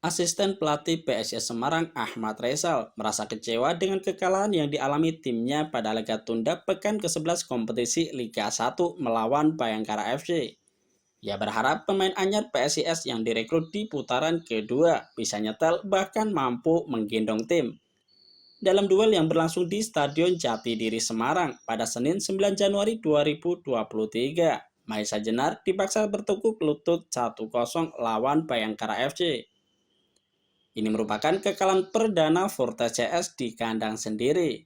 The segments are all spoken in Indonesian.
Asisten pelatih PSIS Semarang Ahmad Rezal merasa kecewa dengan kekalahan yang dialami timnya pada laga tunda pekan ke-11 kompetisi Liga 1 melawan Bayangkara FC. Ia berharap pemain anyar PSIS yang direkrut di putaran kedua bisa nyetel bahkan mampu menggendong tim. Dalam duel yang berlangsung di Stadion Jatidiri Semarang pada Senin 9 Januari 2023, Mahesa Jenar dipaksa bertekuk lutut 1-0 lawan Bayangkara FC. Ini merupakan kekalahan perdana Fortes CS di kandang sendiri.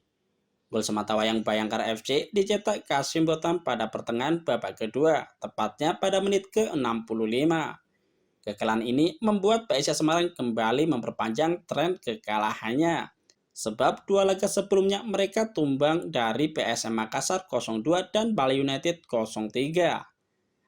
Gol sematawayang Bayangkara FC dicetak Kasim Botam pada pertengahan babak kedua, tepatnya pada menit ke-65. Kekalahan ini membuat PSIS Semarang kembali memperpanjang tren kekalahannya. Sebab dua laga sebelumnya mereka tumbang dari PSM Makassar 0-2 dan Bali United 0-3.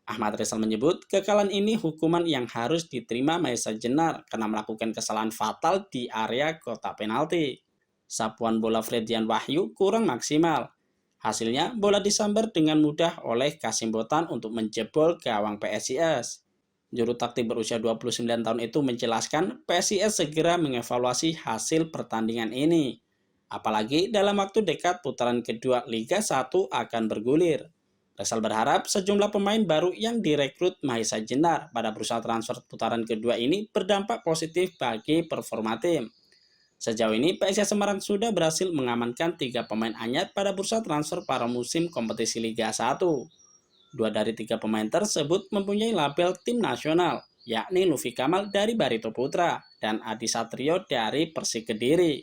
Ahmad Rezal menyebut kekalahan ini hukuman yang harus diterima Mahesa Jenar karena melakukan kesalahan fatal di area kotak penalti. Sapuan bola Fredian Wahyu kurang maksimal. Hasilnya bola disambar dengan mudah oleh Kasim Botan untuk menjebol gawang PSIS. Juru taktik berusia 29 tahun itu menjelaskan PSIS segera mengevaluasi hasil pertandingan ini. Apalagi dalam waktu dekat putaran kedua Liga 1 akan bergulir. Rezal berharap sejumlah pemain baru yang direkrut Mahesa Jenar pada bursa transfer putaran kedua ini berdampak positif bagi performa tim. Sejauh ini PSIS Semarang sudah berhasil mengamankan 3 pemain anyar pada bursa transfer para musim kompetisi Liga 1. 2 dari 3 pemain tersebut mempunyai label tim nasional, yakni Luffy Kamal dari Barito Putra dan Adi Satrio dari Persik Kediri.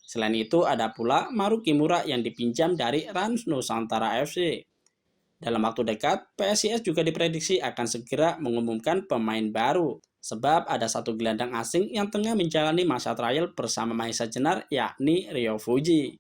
Selain itu ada pula Maru Kimura yang dipinjam dari Rans Nusantara FC. Dalam waktu dekat, PSIS juga diprediksi akan segera mengumumkan pemain baru, sebab ada satu gelandang asing yang tengah menjalani masa trial bersama Mahesa Jenar, yakni Rio Fuji.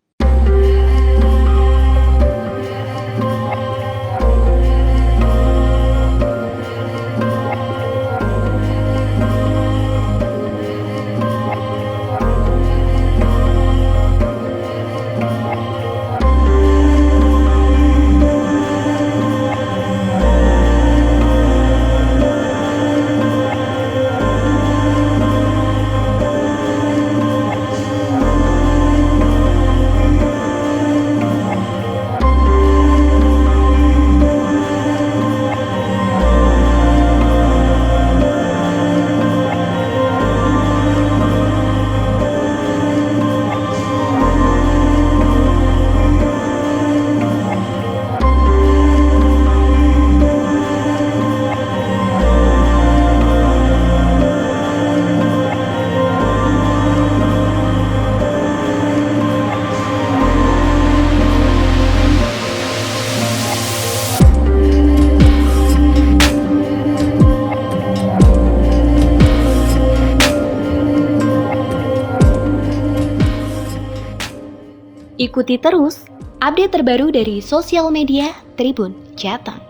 Ikuti terus update terbaru dari sosial media Tribun Jateng.